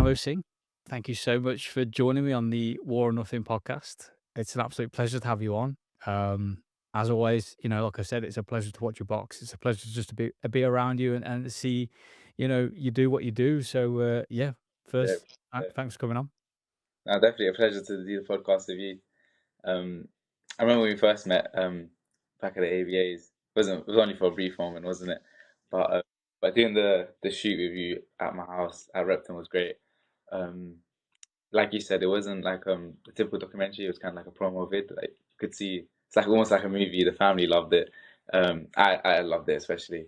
Amo Singh. Thank you so much for joining me on the War or Nothing podcast. It's an absolute pleasure to have you on. As always, like I said, it's a pleasure to watch your box. It's a pleasure just to be around you and see, you do what you do. So yeah, Yeah, first, yeah. thanks for coming on. No, definitely a pleasure to do the podcast with you. Um, I remember when we first met back at the AVAs. It was only for a brief moment, wasn't it? But doing the shoot with you at my house at Repton was great. Um, like you said, it wasn't like a typical documentary. It was kind of like a promo vid. Like you could see, it's like almost like a movie. The family loved it. I loved it especially.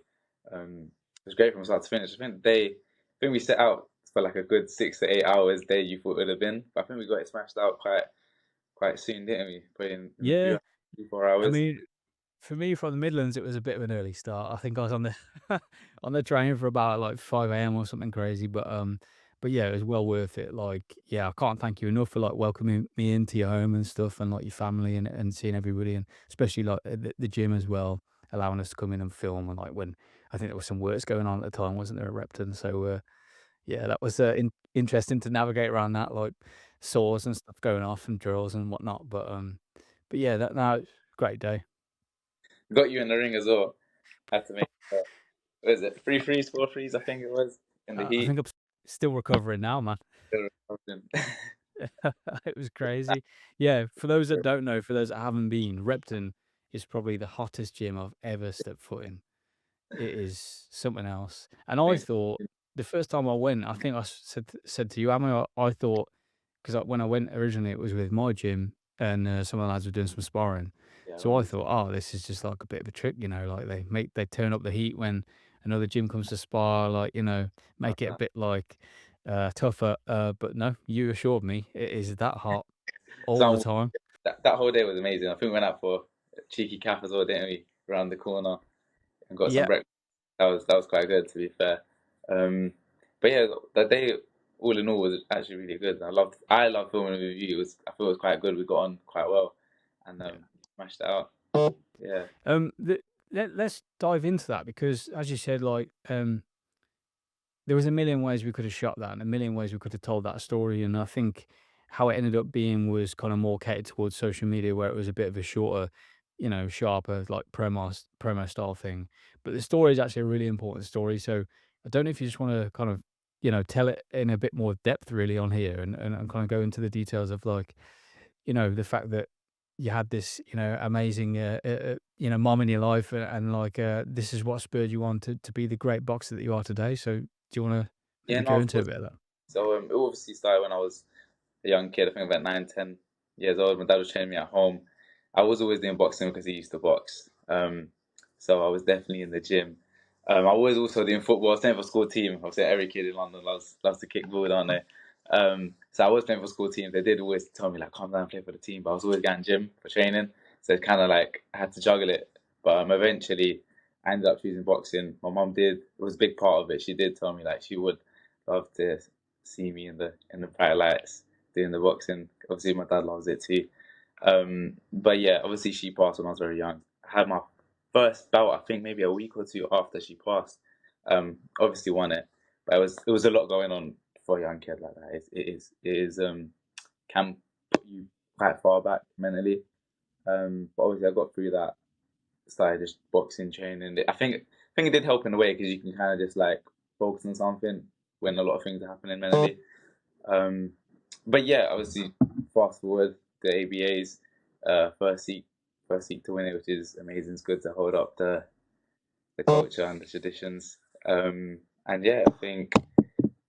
It was great from start to finish. I think we set out for like a good 6 to 8 hours day. You thought it would have been, but I think we got it smashed out quite soon, didn't we? Probably in a few Yeah, hours, 3 4 I hours. mean, for me, from the Midlands, it was a bit of an early start. I think I was on the on the train for about like 5 a.m. or something crazy, but yeah, it was well worth it. Like, yeah, I can't thank you enough for like welcoming me into your home and stuff, and like your family and seeing everybody, and especially like the gym as well, allowing us to come in and film. And like when I think there was some works going on at the time, wasn't there, at Repton? So yeah, that was interesting to navigate around that, like saws and stuff going off and drills and whatnot. But yeah, that now great day. Got you in the ring as well. Had to make what is it, 3 threes, 4 threes, I think it was in the I heat. think I'm still recovering now, man. Still recovering. It was crazy. Yeah, for those that don't know, for those that haven't been, Repton is probably the hottest gym I've ever stepped foot in. It is something else. And I thought the first time I went, I think I said to you, Amo, I thought because when I went originally, it was with my gym and some of the lads were doing some sparring. Yeah, I So I remember. thought, oh, this is just like a bit of a trick, like they turn up the heat when another gym comes to spar, like make it a bit like tougher. But no, you assured me it is that hot all the So time. that whole day was amazing. I think we went out for a cheeky calf as well, didn't we? Around the corner and got some Yeah, breakfast. That was quite good, to be fair. Um, but yeah, that day, all in all, was actually really good. I loved filming with you. I thought it was quite good. We got on quite well, and yeah. smashed it out. Yeah, Let's dive into that because, as you said, like there was a million ways we could have shot that and a million ways we could have told that story. And I think how it ended up being was kind of more catered towards social media, where it was a bit of a shorter, sharper, like promo style thing. But the story is actually a really important story. So I don't know if you just want to kind of, tell it in a bit more depth really on here and kind of go into the details of like, the fact that you had this, amazing, mom in your life, and like, this is what spurred you on to be the great boxer that you are today. So, do you want to yeah, maybe no, go of into a course. bit of that? So it obviously started when I was a young kid. I think about 9, 10 years old. My dad was training me at home. I was always doing boxing because he used to box. So I was definitely in the gym. I was also doing football. I was playing for school team. Obviously, every kid in London loves to kick ball, don't they? So I was playing for school team. They did always tell me like, "Come down and play for the team," but I was always going gym for training. So it's kind of like I had to juggle it. But eventually, I ended up choosing boxing. My mum did. It was a big part of it. She did tell me like she would love to see me in the bright lights doing the boxing. Obviously, my dad loves it too. But yeah, obviously she passed when I was very young. I had my first bout, I think maybe a week or two after she passed. Obviously won it, but it was a lot going on for a young kid like that. It is can put you quite far back mentally. But obviously I got through that. Started just boxing training. I think it did help in a way because you can kind of just like focus on something when a lot of things are happening mentally. Um, but yeah, obviously, fast forward the ABAs, first seek to win it, which is amazing. It's good to hold up the culture and the traditions. And yeah, I think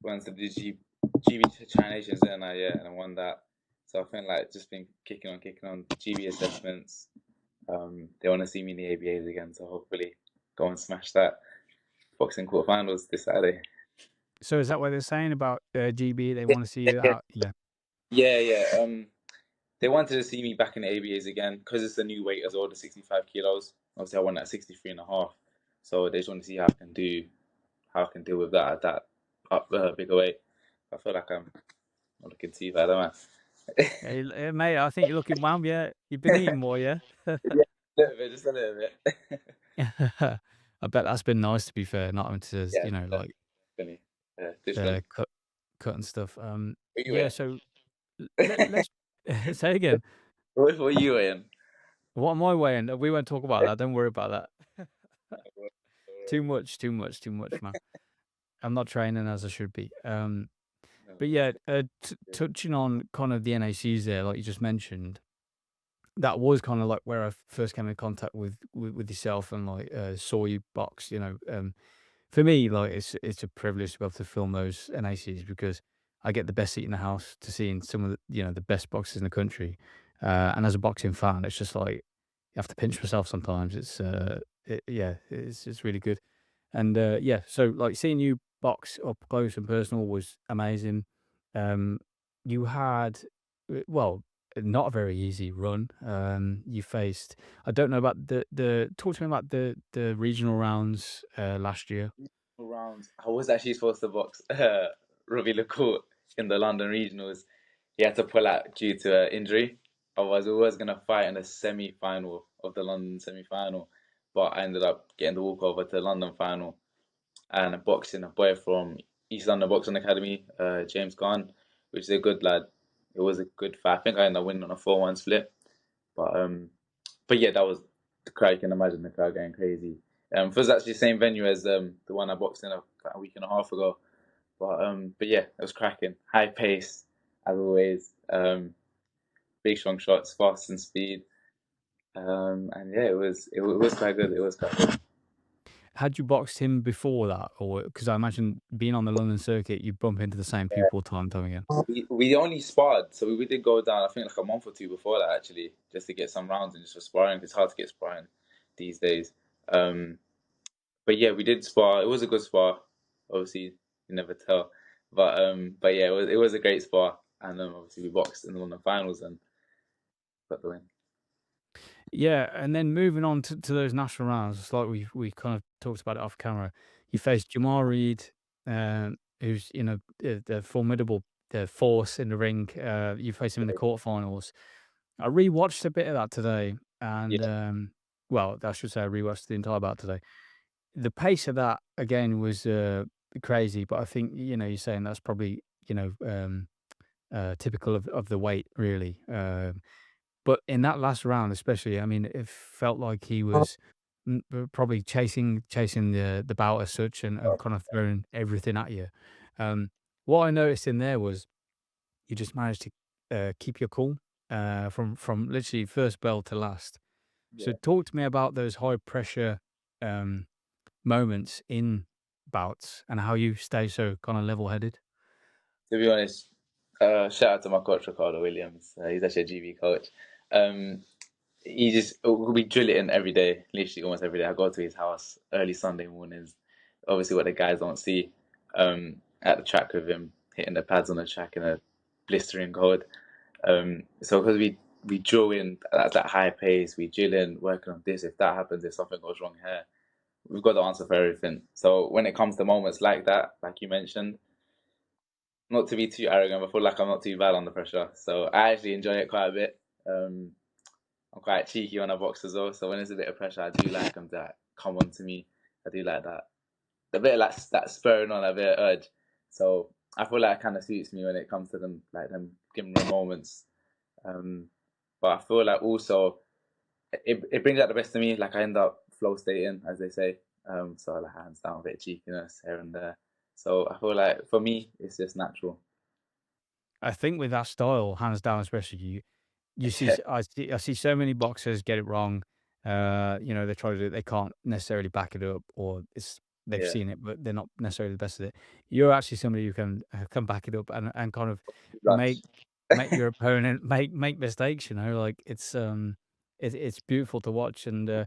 once the GB Nations, and I won that. So I think like just been kicking on GB assessments. They want to see me in the ABAs again, so hopefully go and smash that boxing quarterfinals this Saturday. So, is that what they're saying about GB? They want to see you Yeah, out. Yeah. yeah, yeah. They wanted to see me back in the ABAs again because it's a new weight as well, the 65 kilos. Obviously, I won at 63 and a half. So they just want to see how I can deal with that at that bigger weight. I feel like I'm looking too bad, am I? Hey, mate, I think you're looking well. Yeah, you've been eating more. Yeah. Yeah, a little bit, just a little bit. I bet that's been nice. To be fair, not having to, Yeah, like definitely. Yeah, just uh, run. cut cut and stuff. Were you Yeah, in? so let's say again. What were you in? What am I weighing? We won't talk about that. Don't worry about that. Too much, too much, too much, man. I'm not training as I should be. No, But yeah, touching on kind of the NACs there, like you just mentioned, that was kind of like where I first came in contact with yourself and like saw you box. For me, like it's a privilege to be able to film those NACs because I get the best seat in the house to seeing some of the the best boxers in the country. And as a boxing fan, it's just like you have to pinch myself sometimes. Yeah, it's really good. And yeah, so like seeing you box up close and personal was amazing. Um, you had well, not a very easy run. You faced. I don't know about the. Talk to me about the regional rounds last year. rounds. I was actually supposed to box Robbie LeCourt in the London regionals. He had to pull out due to injury. Otherwise, we was gonna fight in the semi-final of the London semi-final, but I ended up getting the walkover to the London final and boxing a boy from East London Boxing Academy, James Gunn, which is a good lad. It was a good fight. I think I ended up winning on a 4-1 split, but yeah, that was the crowd. You can imagine the crowd going crazy. It was actually the same venue as the one I boxed in about a week and a half ago. But yeah, it was cracking. High pace as always. Big strong shots, fast and speed. And yeah, it was quite good. It was quite good. Had you boxed him before that, or because I imagine being on the London circuit, you bump into the same people time and time again. We only sparred, so we did go down. I think like a month or two before that actually, just to get some rounds and just for sparring. It's hard to get sparring these days. Um, but yeah, we did spar. It was a good spar. Obviously, you never tell. But yeah, it was a great spar, and obviously we boxed in the London finals and got the win. Yeah, and then moving on to those national rounds, it's like we kind of talked about it off camera. You faced Jamar Reed, who's the formidable force in the ring. You faced him in the quarterfinals. I rewatched a bit of that today, and Yeah, well, I should say I rewatched the entire bout today. The pace of that again was crazy, but I think you're saying that's probably typical of the weight, really. But in that last round especially, I mean, it felt like he was probably chasing the bout as such and kind of throwing everything at you. Um, what I noticed in there was you just managed to keep your cool from literally first bell to last. So yeah. talk to me about those high pressure um, moments in bouts and how you stay so kind of level headed. To be honest, shout out to my coach Ricardo Williams. He's actually a GB coach. Um, we drill it in every day, literally almost every day. I go to his house early Sunday mornings. Obviously, what the guys don't see at the track with him hitting the pads on the track in a blistering cold. So because we drill in at that high pace, we drill in working on this. If that happens, if something goes wrong here, we've got the answer for everything. So when it comes to moments like that, like you mentioned, not to be too arrogant, I feel like I'm not too bad under pressure. So I actually enjoy it quite a bit. Um, I'm quite cheeky when I box as well. So when there's a bit of pressure, I do like them to like, come on to me. I do like that. A bit of like that spurring on, a bit of urge. So I feel like it kind of suits me when it comes to them, like them giving them moments. Um, but I feel like also it brings out the best of me. Like I end up flow stating, as they say. So like hands down, a bit of cheekiness here and there. So I feel like for me, it's just natural. I think with that style, hands down, especially you see, I see so many boxers get it wrong. They try to do it, they can't necessarily back it up, or they've Yeah, seen it, but they're not necessarily the best at it. You're actually somebody who can back it up and kind of make lunch. make your opponent make mistakes. Like it's beautiful to watch. And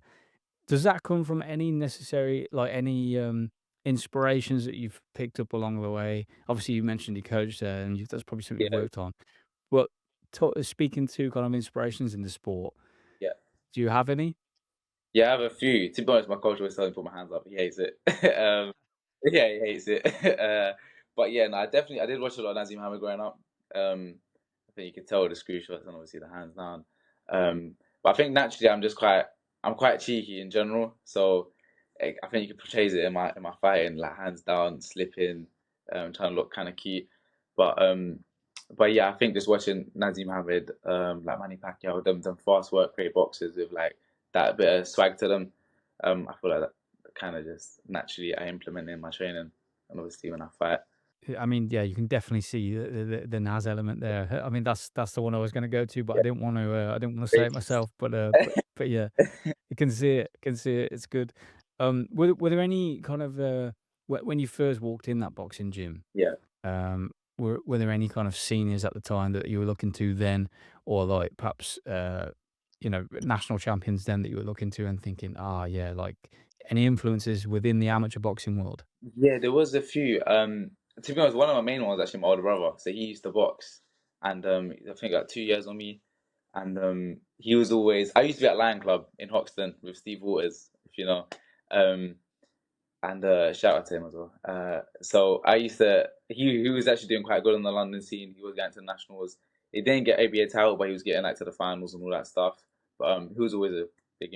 does that come from any necessary like any inspirations that you've picked up along the way? Obviously, you mentioned your coach there, and that's probably something you've Yeah, worked on. Well, speaking to kind of inspirations in the sport, yeah. do you have any? Yeah, I have a few. To be honest, my coach always tells me to put my hands up. He hates it. Yeah, he hates it. But yeah, no, I did watch a lot of Nazim Hamid growing up. I think you could tell the screw shots and obviously the hands down. But I think naturally I'm quite cheeky in general. So I think you could portray it in my fighting, like hands down, slipping, trying to look kind of cute. But yeah, I think just watching Nazi Mohammed, like Manny Pacquiao, them fast work rate boxers with like that bit of swag to them. I feel like that kind of just naturally I implement in my training, and obviously when I fight. I mean, yeah, you can definitely see the Nas element there. I mean, that's the one I was going to go to, but I didn't want to say it Yeah. myself. But yeah, you can see it. Can see it. It's good. Were there any kind of when you first walked in that boxing gym? Yeah. Were there any kind of seniors at the time that you were looking to then, or like perhaps national champions then that you were looking to and thinking, ah, yeah, like any influences within the amateur boxing world? Yeah, there was a few. To be honest, one of my main ones was actually my older brother. So he used to box, and I think got 2 years on me. And he was always. I used to be at Lion Club in Hoxton with Steve Waters, if you know. Um, and shout out to him as well. So I used to. He was actually doing quite good on the London scene. He was getting to nationals. He didn't get ABA title, but he was getting like to the finals and all that stuff. But he was always a big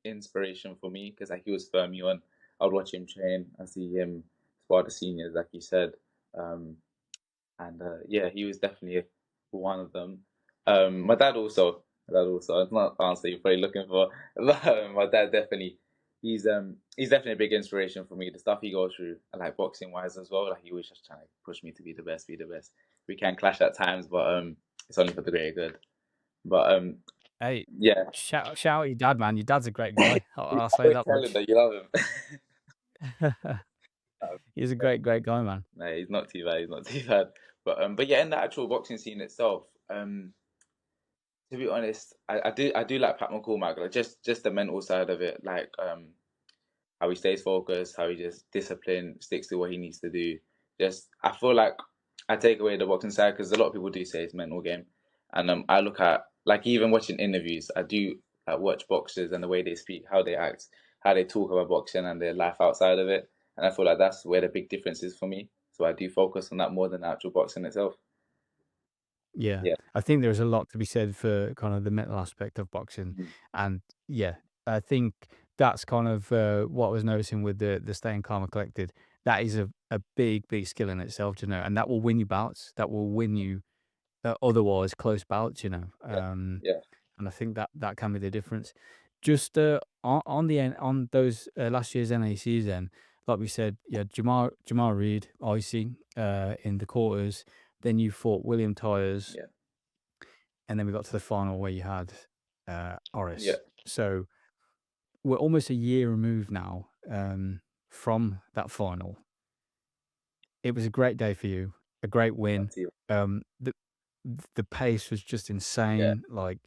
inspiration for me because like he was firm me on. I'd watch him train. I see him spar the seniors, like you said. Um, and yeah, he was definitely one of them. My dad also. My dad also. It's not the answer you're probably looking for. But, my dad definitely. He's definitely a big inspiration for me. The stuff he goes through, like boxing wise as well. Like he was just trying to push me to be the best, be the best. We can clash at times, but it's only for the greater good. But Hey, yeah, shout out your dad, man. Your dad's a great I guy. I'll say always that tell him much. that you love him. He's a great guy, man. No, he's not too bad. He's not too bad. But yeah, in the actual boxing scene itself, to be honest, I do like Pat McCormack, like just the mental side of it, like how he stays focused, how he just disciplined, sticks to what he needs to do. Just I feel like I take away the boxing side because a lot of people do say it's a mental game, and I look at like even watching interviews, I do watch boxers and the way they speak, how they act, how they talk about boxing and their life outside of it, and I feel like that's where the big difference is for me. So I do focus on that more than the actual boxing itself. Yeah, Yeah. I think there's a lot to be said for kind of the mental aspect of boxing, Mhm. and yeah, I think that's kind of what I was noticing with the staying calm and collected. That is a big skill in itself, you know, and that will win you bouts. That will win you otherwise close bouts, you know. Yeah. Yeah. And I think that that can be the difference. Just on those last year's NACs, then, like we said, yeah, Jamar Reed, icy in the quarters. Then you fought William Tyers, Yeah. and then we got to the final where you had Yeah. Oris. So we're almost a year removed now from that final. It was a great day for you, a great Not win. too. The pace was just Yeah. insane, like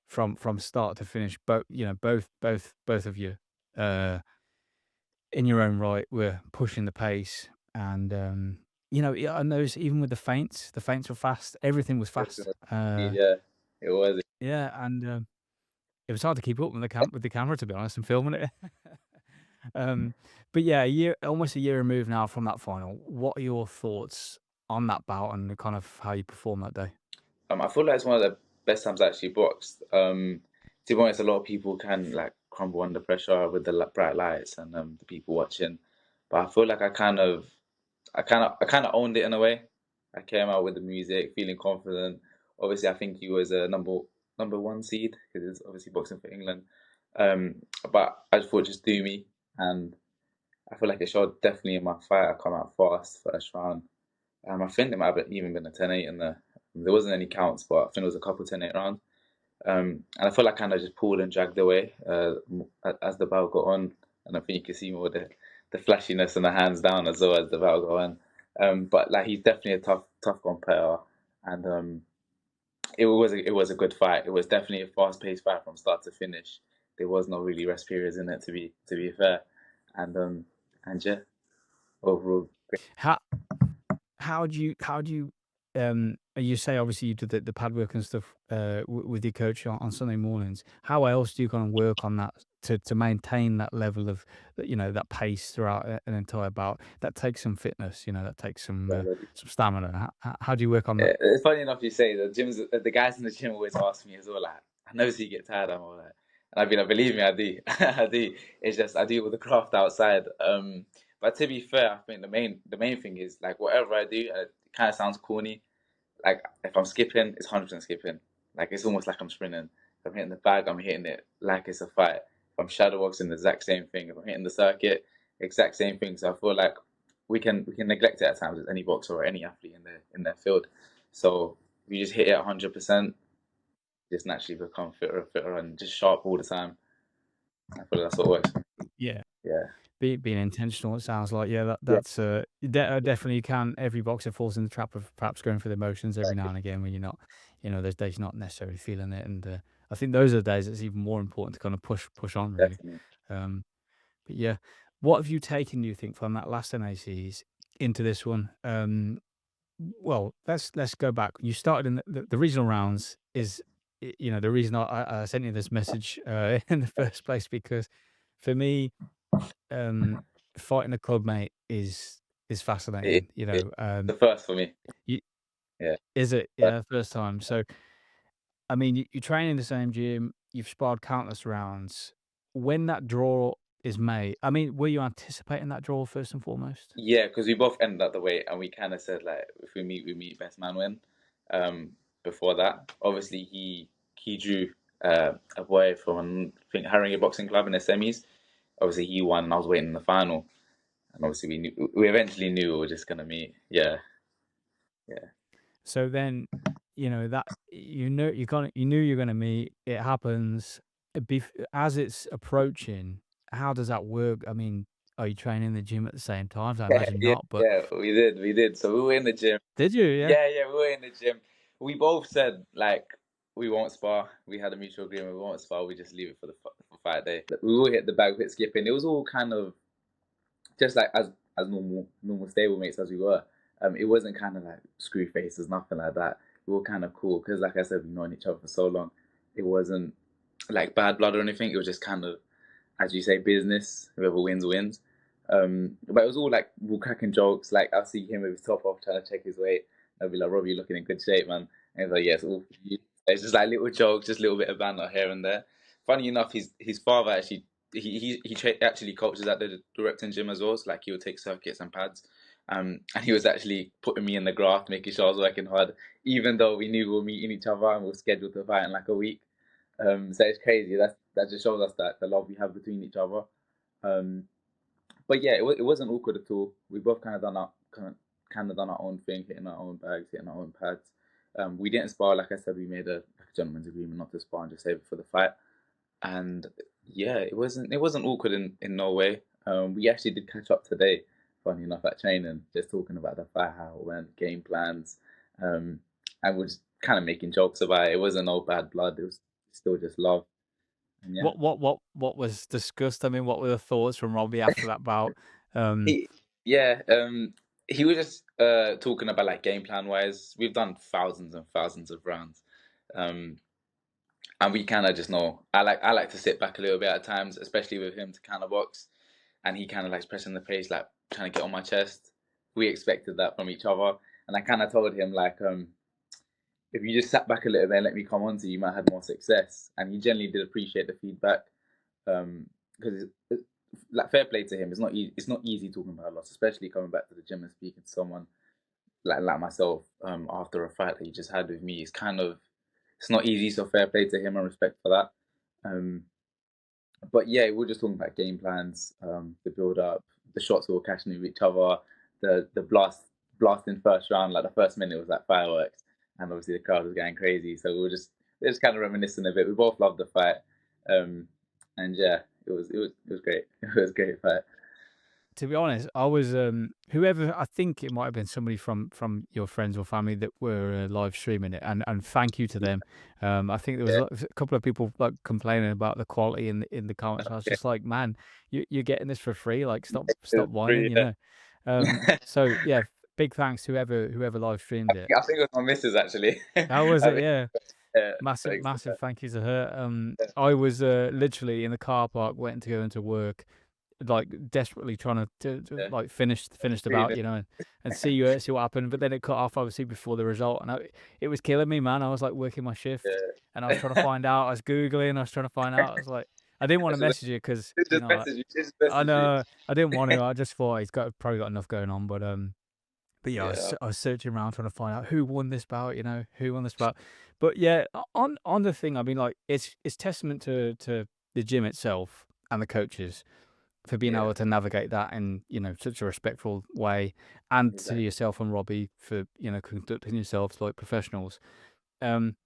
from start to finish. Both of you, uh, in your own right, were pushing the pace, and yeah, I noticed even with the feints were fast. Everything was Everything fast. was yeah. It was. Yeah, and it was hard to keep up with the camera, to be honest, and filming it. um, but yeah, almost a year removed now from that final. What are your thoughts on that bout and kind of how you performed that day? I feel like it's one of the best times I actually boxed. To be honest, a lot of people can like crumble under pressure with the bright lights and the people watching, but I feel like I kind of owned it in a way. I came out with the music, feeling confident. Obviously, I think he was a number one seed because it's obviously boxing for England. Um, but I just thought just do me, and I feel like it showed definitely in my fight. I come out fast first round. I think there might have even been a 10-8 in there. There wasn't any counts, but I think there was a couple 10-8 rounds. And I felt like kind of just pulled and dragged away as the battle got on. And I think you can see more the flashiness and the hands down as well as the battle got on. But like he's definitely a tough competitor, and it was a good fight. It was definitely a fast paced fight from start to finish. There was no really rest periods in it to be fair, and yeah, overall How you say obviously you did the pad work and stuff with your coach on Sunday mornings. How else do you kind of work on that to maintain that level of that pace throughout an entire bout? That takes some fitness, that takes great. some stamina. How do you work on that? It's funny enough you say the guys in the gym always ask me as well, like, I know so you get tired, I'm all like, and I'd be like, believe me, I do. I do. It's just I do all the craft outside. But to be fair, I think the main thing is like whatever I do, it kind of sounds corny. Like if I'm skipping, it's 100% skipping. Like it's almost like I'm sprinting. If I'm hitting the bag, I'm hitting it like it's a fight. If I'm shadowboxing, the exact same thing. If I'm hitting the circuit, exact same thing. So I feel like we can neglect it at times as any boxer or any athlete in their field. So if you just hit it 100%, just naturally become fitter and fitter and just sharp all the time. I feel like that's what works. Yeah. Yeah, Being intentional, it sounds like. Yeah, yeah, that's, definitely you can every boxer falls in the trap of perhaps going through the motions every now and again when you're not, there's days you're not necessarily feeling it, and, I think those are the days it's even more important to kind of push on really. definitely. Um, but yeah, what have you taken, do you think, from that last NACs into this one? Well, let's go back. You started in the regional rounds is, the reason I sent you this message, in the first place because for me, um, fighting a club mate is It, fascinating, it's the first for me. you Yeah, is it? but Yeah, first time. So, I mean, you train in the same gym, you've sparred countless rounds. When that draw is made, I mean, were you anticipating that draw first and foremost? yeah, because we both ended up the weight, and we kind of said like, if we meet, best man win. Before that, obviously he drew a boy from I think Harringay Boxing Club in the semis. Obviously he won, and I was waiting in the final, and obviously we eventually knew we were just gonna meet. Yeah, yeah, So then, that you knew you're gonna meet, it happens, as it's approaching, how does that work? I mean, are you training in the gym at the same time? I imagine yeah, not, but yeah. We did. So we were in the gym. did you? Yeah. Yeah, yeah, we were in the gym. We both said like we won't spar. We had a mutual agreement. We won't spar. We just leave it for the for fight day. We all hit the bag, hit skipping. It was all kind of just like as normal stable mates as we were. It wasn't kind of like screw faces, nothing like that. We were kind of cool because, like I said, we've known each other for so long. It wasn't like bad blood or anything. It was just kind of, as you say, business. Whoever wins wins. But it was all like we're cracking jokes. Like I'll see him with his top off, trying to check his weight. I'll be like, "Rob, you looking in good shape, man." And he's like, "Yes, all for you." It's just like little jokes, just a little bit of banter here and there. Funny enough, his father actually actually coaches at the Repton gym as well. So like he would take circuits and pads. And he was actually putting me in the graft, making sure I was working hard, even though we knew we were meeting each other and we were scheduled to fight in like a week. So it's crazy. That just shows us that the love we have between each other. Um, but yeah, it wasn't awkward at all. We both kind of done our own thing, hitting our own bags, hitting our own pads. We didn't spar, like I said. We made a gentleman's agreement not to spar and just save it for the fight. And yeah, it wasn't awkward in no way. We actually did catch up today, funny enough, at training, just talking about the fight, how it went, game plans, and we're just kind of making jokes about it. It wasn't no bad blood. It was still just love. And yeah, What was discussed? I mean, what were the thoughts from Robbie after that bout? Um, he yeah, he was just talking about like game plan wise. We've done thousands and thousands of rounds. Um, and we kind of just know. I like to sit back a little bit at times, especially with him to kind of box, and he kind of likes pressing the pace, like trying to get on my chest. We expected that from each other, and I kind of told him like, if you just sat back a little bit and let me come on to you, you might have more success. And he generally did appreciate the feedback, because like fair play to him. It's not easy. It's not easy talking about a loss, especially coming back to the gym and speaking to someone like myself after a fight that he just had with me. It's not easy. So fair play to him and respect for that. Um, but yeah, we're just talking about game plans, the build up, the shots we were catching with each other, the blasting first round. Like the first minute was like fireworks, and obviously the crowd was going crazy. So we were just kind of reminiscing a bit. We both loved the fight, and yeah, it was great. It was a great fight. to be honest, I was whoever, I think it might have been somebody from your friends or family that were live streaming it, and thank you to them. I think there was Yeah, a couple of people like complaining about the quality in the comments. I was yeah, just like, man, you're getting this for free. Like, it was stop whining, pretty. Yeah. So yeah, big thanks to whoever live streamed it. I think it was my missus actually. How was I it? think, Yeah. yeah, Massive, thanks. massive thank you to her. Yeah, I was literally in the car park waiting to go into work, like desperately trying to yeah. like finish the bout, and see what happened. But then it cut off obviously before the result, and it was killing me, man. I was like working my shift, and I was trying to Yeah. find out. I was googling. I was trying to find out. I was like, I didn't want to message you because Just message you. Just I message you. know I didn't want to. I just thought he's probably got enough going on, but But yeah, Yeah, I was searching around trying to find out who won this bout, who won this bout. But yeah, on the thing, I mean, like it's testament to the gym itself and the coaches for being yeah, able to navigate that in such a respectful way, and to exactly. yourself and Robbie for conducting yourselves like professionals. Um,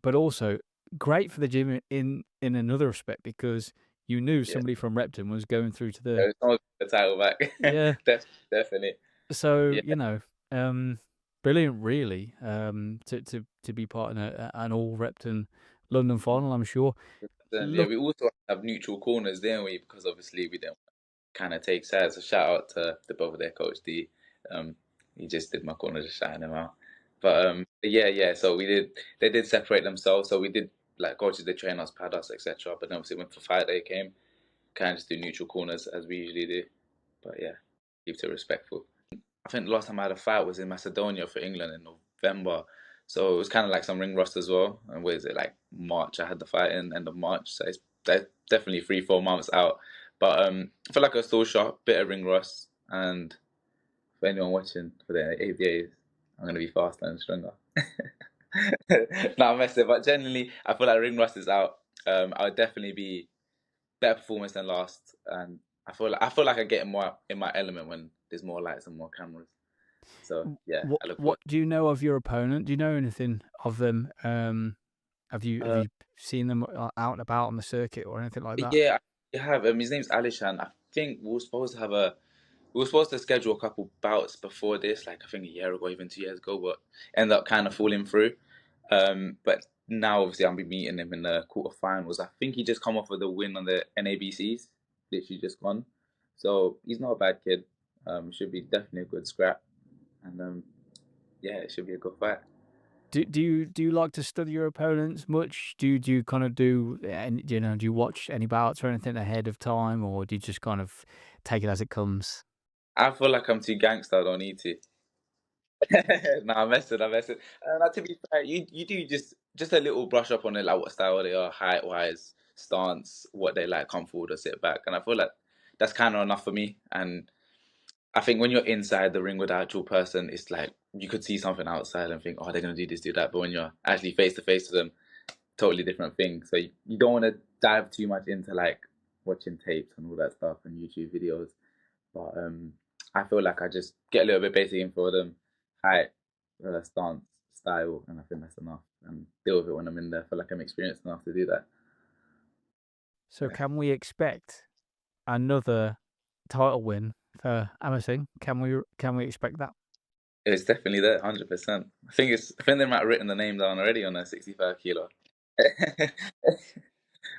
but also great for the gym in another respect because you knew Yeah, somebody from Repton was going through to the there's no the title back. yeah. Definitely. So Yeah, um, brilliant, really, to be part in an all Repton London final. I'm sure. then yeah, Look, we also have neutral corners, didn't we? Because obviously we didn't kind of take sides. So shout out to the both of their coach D. Um, he just did my corner, just shouting him out. But yeah, yeah. So we did. They did separate themselves. So we did like coaches did train us, pad us, etc. But then obviously when for fight day came, kind of just do neutral corners as we usually do. But yeah, keep it respectful. I think the last time I had a fight was in Macedonia for England in November. So it was kind of like some ring rust as well. And was it like March? I had the fight in end of March. So it's definitely 3, 4 months out. But I feel like I was still sharp, bit of ring rust. And for anyone watching for the ABAs, I'm going to be faster and stronger. No, I'm messing. But generally, I feel like ring rust is out. I would definitely be better performance than last. And I feel like I get more in my element when there's more lights and more cameras. So yeah, I look forward. what do you know of your opponent? Do you know anything of them? Have Uh, you seen them out and about on the circuit or anything like that? yeah, I have. His name's Alishan. I think we were supposed to schedule a couple bouts before this, like I think a year ago, even 2 years ago, but ended up kind of falling through. But now obviously I'll be meeting him in the quarterfinals. I think he just come off with a win on the NABCs, literally just gone. So he's not a bad kid. Should be definitely a good scrap, and yeah, it should be a good fight. Do you like to study your opponents much? Do you kind of do and do you watch any bouts or anything ahead of time, or do you just kind of take it as it comes? I feel like I'm too gangster. I don't need to. No, I'm messing. I'm messing. Now, to be fair, you do just a little brush up on it, like what style they are, height wise, stance, what they like, come forward or sit back, and I feel like that's kind of enough for me. And I think when you're inside the ring with the actual person, it's like you could see something outside and think, oh, they're gonna do this, do that. But when you're actually face to face with them, totally different thing. So you don't want to dive too much into like watching tapes and all that stuff and YouTube videos. But I feel like I just get a little bit basic info for them, height, stance, style, and I think that's enough. And deal with it when I'm in there. I feel like I'm experienced enough to do that. So Yeah. can we expect another title win for Amo Singh? Can we expect that? It's definitely there, 100%. I think they might have written the name down already on a 65 kilo.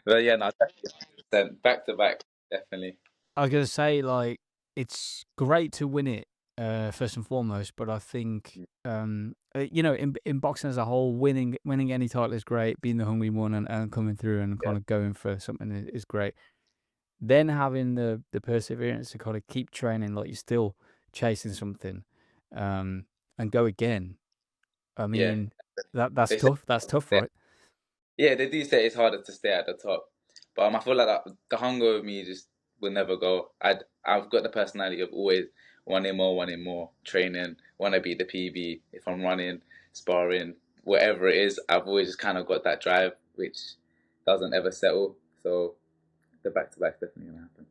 But yeah, no, definitely 100%. Back to back, definitely. I was gonna say like it's great to win it first and foremost, but I think in boxing as a whole, winning any title is great. Being the hungry one and coming through and Yeah, kind of going for something is great. Then having the perseverance to kind of keep training, like you're still chasing something, um, and go again. I yeah. mean, that's They say tough. That's tough, right? Yeah, they do say it's harder to stay at the top, but I feel like the hunger of me just will never go. I've got the personality of always wanting more, training, want to beat the PB. If I'm running, sparring, whatever it is, I've always just kind of got that drive, which doesn't ever settle. So the back to back's definitely gonna happen.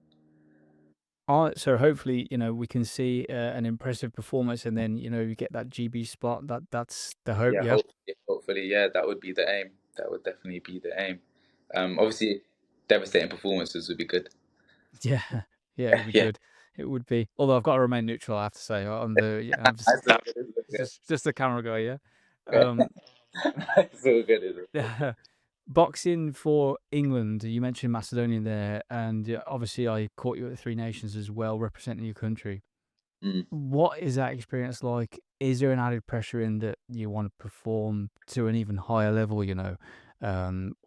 All right, so hopefully, we can see an impressive performance, and then you get that GB spot. That's the hope, Yeah, yeah. hopefully, yeah, that would be the aim. That would definitely be the aim. Obviously, devastating performances would be good. Yeah, yeah, it would be Yeah, good. It would be. Although I've got to remain neutral, I have to say. I'm that's so good. just the camera guy, yeah. Okay. Um, It's so good, is it? boxing for England. You mentioned Macedonia there, and obviously I caught you at the Three Nations as well, representing your country. Mm. What is that experience like? Is there an added pressure in that you want to perform to an even higher level?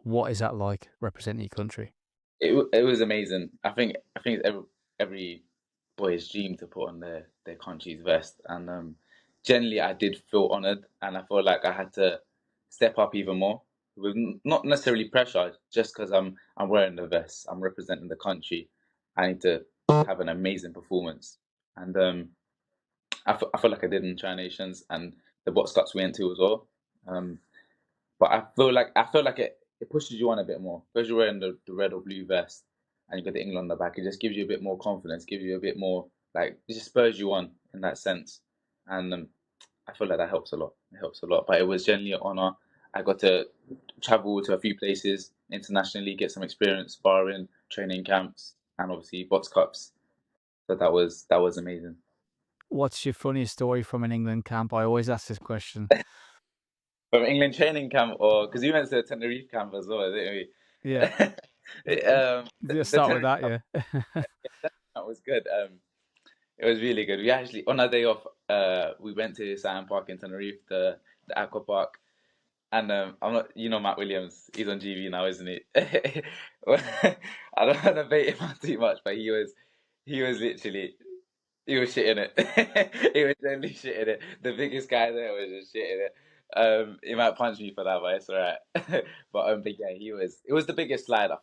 What is that like representing your country? It was amazing. I think it's every boy's dream to put on their country's vest, and generally I did feel honoured, and I felt like I had to step up even more with not necessarily pressure, just because I'm wearing the vest, I'm representing the country. I need to have an amazing performance, and I feel like I did in Tri Nations and the box cups we went to as well. Um, but I feel like it pushes you on a bit more because you're wearing the red or blue vest and you got the England on the back. It just gives you a bit more confidence, gives you a bit more like it just spurs you on in that sense. And I feel like that helps a lot. It helps a lot. But it was generally an honor. I got to travel to a few places internationally, get some experience sparring, training camps, and obviously box cups. So that was amazing. What's your funniest story from an England camp? I always ask this question. From England training camp, or because we went to the Tenerife camp as well, didn't we? Yeah. Let's The start with Tenerife that, camp, yeah. that was good. It was really good. We actually on our day off, we went to Sand Park in Tenerife, the aqua park, and I'm not, you know, Matt Williams. He's on GV now, isn't he? I don't want to bait him out too much, but he was literally he was shitting it. He was generally shitting it. The biggest guy there was just shitting it. He might punch me for that, but it's alright. But yeah, it was the biggest slide. I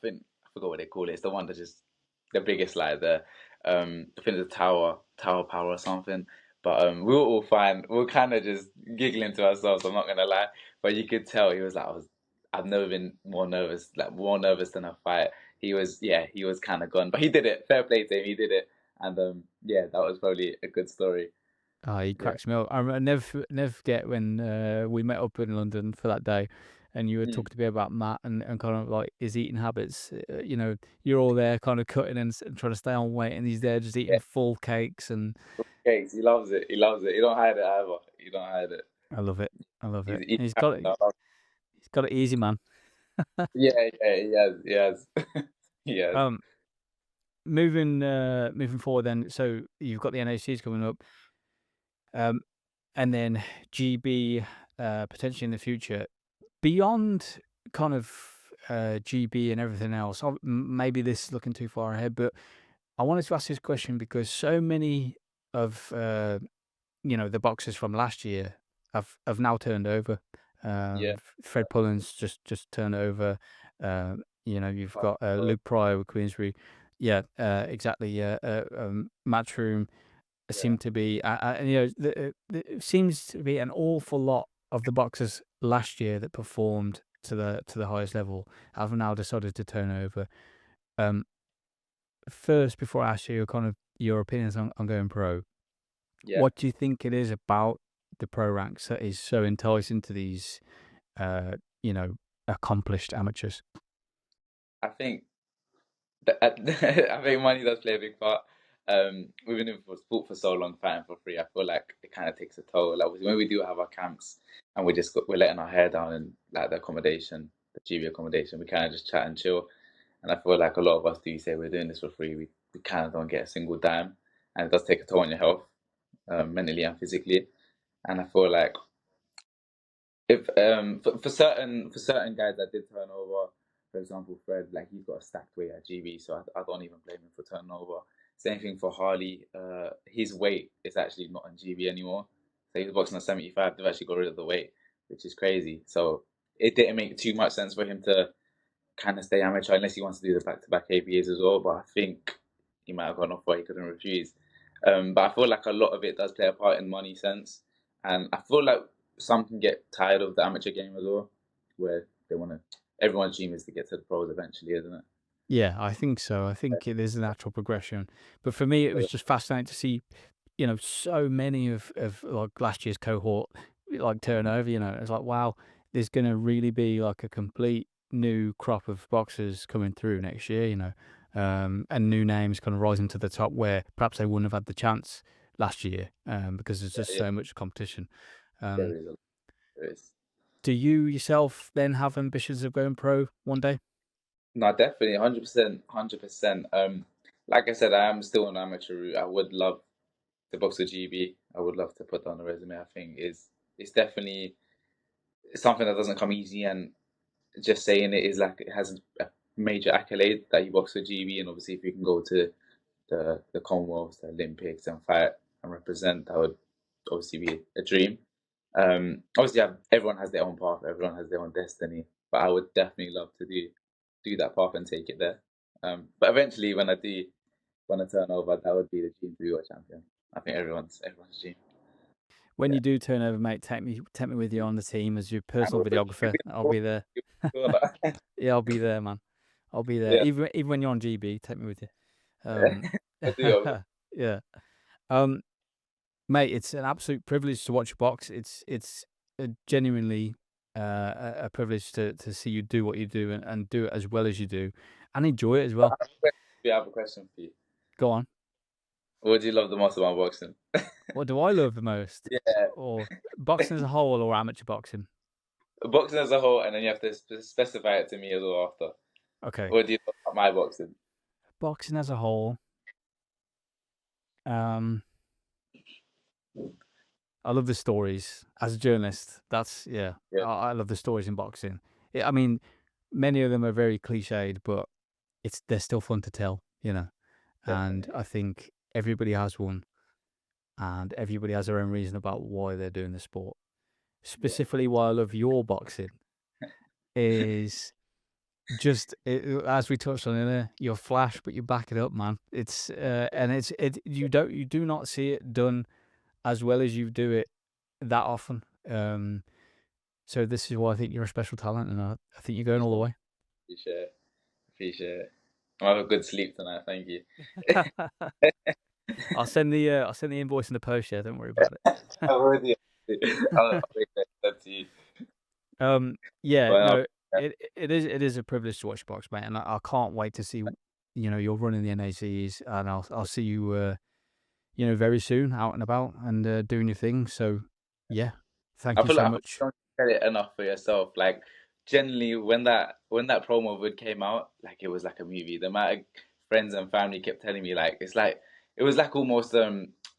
forgot what they call it. It's the one that just the biggest slide there. I think the tower power or something. But we were all fine. We were kind of just giggling to ourselves. I'm not gonna lie, but you could tell he was like, I've never been more nervous, like more nervous than a fight. He was kind of gone, but he did it. Fair play to him, he did it. And yeah, that was probably a good story. Oh, he Yeah. cracks me up. I never forget when we met up in London for that day, and you were Mm. talking to me about Matt and kind of like his eating habits. You're all there kind of cutting and trying to stay on weight, and he's there just Yeah. eating full cakes, and Cakes. He loves it. He loves it. He don't hide it either. He don't hide it. I love it. I love it. He's And he's got it easy, man. yeah, yeah, he has. He has. He has. Um, moving forward, then. So you've got the NACs coming up, um, and then GB potentially in the future. Beyond kind of GB and everything else, maybe this is looking too far ahead, but I wanted to ask this question because so many of the boxers from last year have now turned over. Yeah. Fred Pullins just turned over. You've got Luke Pryor with Queensbury. Yeah, exactly. Yeah, Matchroom Yeah. seemed to be, it seems to be an awful lot of the boxers last year that performed to the highest level have now decided to turn over. Um, First, before I ask you kind of your opinions on going pro, Yeah. what do you think it is about the pro ranks that is so enticing to these, uh, you know, accomplished amateurs? I think I think money does play a big part. We've been in for sport for so long, fighting for free. I feel like it kind of takes a toll. Like when we do have our camps and we're letting our hair down in like the accommodation, the GB accommodation, we kind of just chat and chill. And I feel like a lot of us do say we're doing this for free. We kind of don't get a single dime, and it does take a toll on your health, mentally and physically. And I feel like if for certain guys that did turn over, for example, Fred, like he's got a stacked weight at GB, so I don't even blame him for turning over. Same thing for Harley. His weight is actually not on GB anymore. So he was boxing at 75. They've actually got rid of the weight, which is crazy. So it didn't make too much sense for him to kind of stay amateur unless he wants to do the back-to-back ABAs as well. But I think he might have gone off where he couldn't refuse. But I feel like a lot of it does play a part in money sense, and I feel like some can get tired of the amateur game as well, where they want to. Everyone's dream is to get to the pros eventually, isn't it? Yeah, I think so. I think it is a natural progression. But for me, it was just fascinating to see, so many of like last year's cohort like turn over. It's like, wow, there's going to really be like a complete new crop of boxers coming through next year. And new names kind of rising to the top where perhaps they wouldn't have had the chance last year, because there's Yeah, just yeah, so much competition. there Um, is. There is. do you yourself then have ambitions of going pro one day? No, definitely, 100%, 100%. Like I said, I am still on amateur route. I would love to box with GB. I would love to put that on the resume. I think is it's definitely something that doesn't come easy, and just saying it is like it has a major accolade that you box for GB, and obviously if you can go to the Commonwealth, the Olympics, and fight and represent, that would obviously be a dream. Obviously, everyone has their own path, everyone has their own destiny, but I would definitely love to do that path and take it there. But eventually, when I turn over, that would be the dream to be world champion. I think everyone's dream. when you do turn over, mate, take me with you on the team as your I personal will give videographer. you I'll the be there. score that. Yeah, I'll be there, man. I'll be there. Yeah, Even when you're on GB, take me with you. Um, I do. yeah. Um, Mate, it's an absolute privilege to watch you box. It's genuinely a privilege to see you do what you do and do it as well as you do, and enjoy it as well. I have a question for you. Go on. What do you love the most about boxing? What do I love the most, Yeah, or boxing as a whole, or amateur boxing? boxing as a whole, and then you have to specify it to me as well after. Okay, What do you love about my boxing? boxing as a whole. Um, I love the stories as a journalist. That's yeah. Yeah, I love the stories in boxing. I mean, many of them are very cliched, but they're still fun to tell. And definitely. I think everybody has one, and everybody has their own reason about why they're doing the sport. Yeah, Specifically, why I love your boxing is just as we touched on earlier, you're flash, but you back it up, man. And you do not see it done as well as you do it that often. So this is why I think you're a special talent, and I think you're going all the way. appreciate it. Appreciate it. I'll have a good sleep tonight. Thank you. I'll send the invoice in the post. Yeah, don't worry about I've already. I'll make that to you. Yeah, Well, no, it is a privilege to watch box, mate, and I can't wait to see, you're running the NACs, and I'll see you, very soon out and about and doing your thing. So, yeah, thank you so I feel like much. you don't get it enough for yourself. Like generally, when that promo vid came out, like it was like a movie. The amount of friends and family kept telling me like it was like almost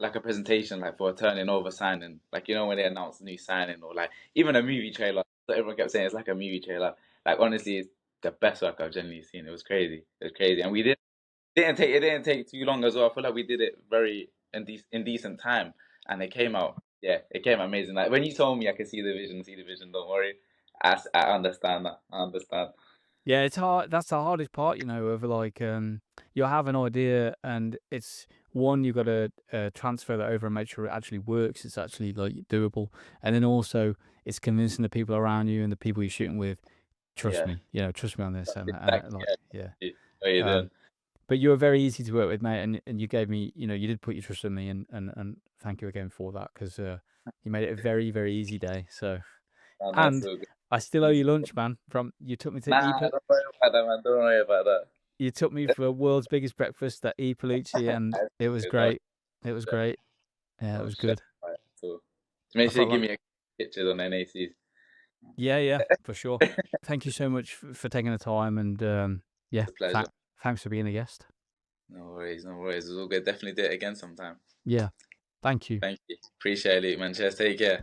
like a presentation like for a turning over signing. Like when they announced a new signing or like even a movie trailer. So everyone kept saying it's like a movie trailer. Like honestly, it's the best work I've generally seen. It was crazy. It was crazy, and we didn't take too long as well. I feel like we did it very in decent time, and it came out. Yeah, it came out amazing. Like when you told me, I could see the vision. See the vision. Don't worry. I understand that. I understand. Yeah, it's hard. That's the hardest part, of like, you'll have an idea, and it's one, you got to transfer that over and make sure it actually works. It's actually like doable, and then also it's convincing the people around you and the people you're shooting with. Yeah. Trust me on this, and Like, like, yeah. yeah. What are you doing? Um, but you were very easy to work with, mate, and you gave me, you did put your trust in me, and thank you again for that, because you made it a very, very easy day. So, Oh, no, it's and all good. I still owe you lunch, man. From you took me to Nah, don't worry about that, man. Don't worry about that. You took me for world's biggest breakfast at E. Palucci, and it was It's no great. It was stress. great. Yeah, it No was stress good. about it at all. Just I make sure you felt give like, me a pictures on NACs. yeah, yeah, for sure. Thank you so much for taking the time, and yeah, It's a pleasure. thanks for being a guest. No worries. No worries. It's all good. Definitely do it again sometime. Yeah, thank you. Thank you. Appreciate it, man. Cheers. Take care.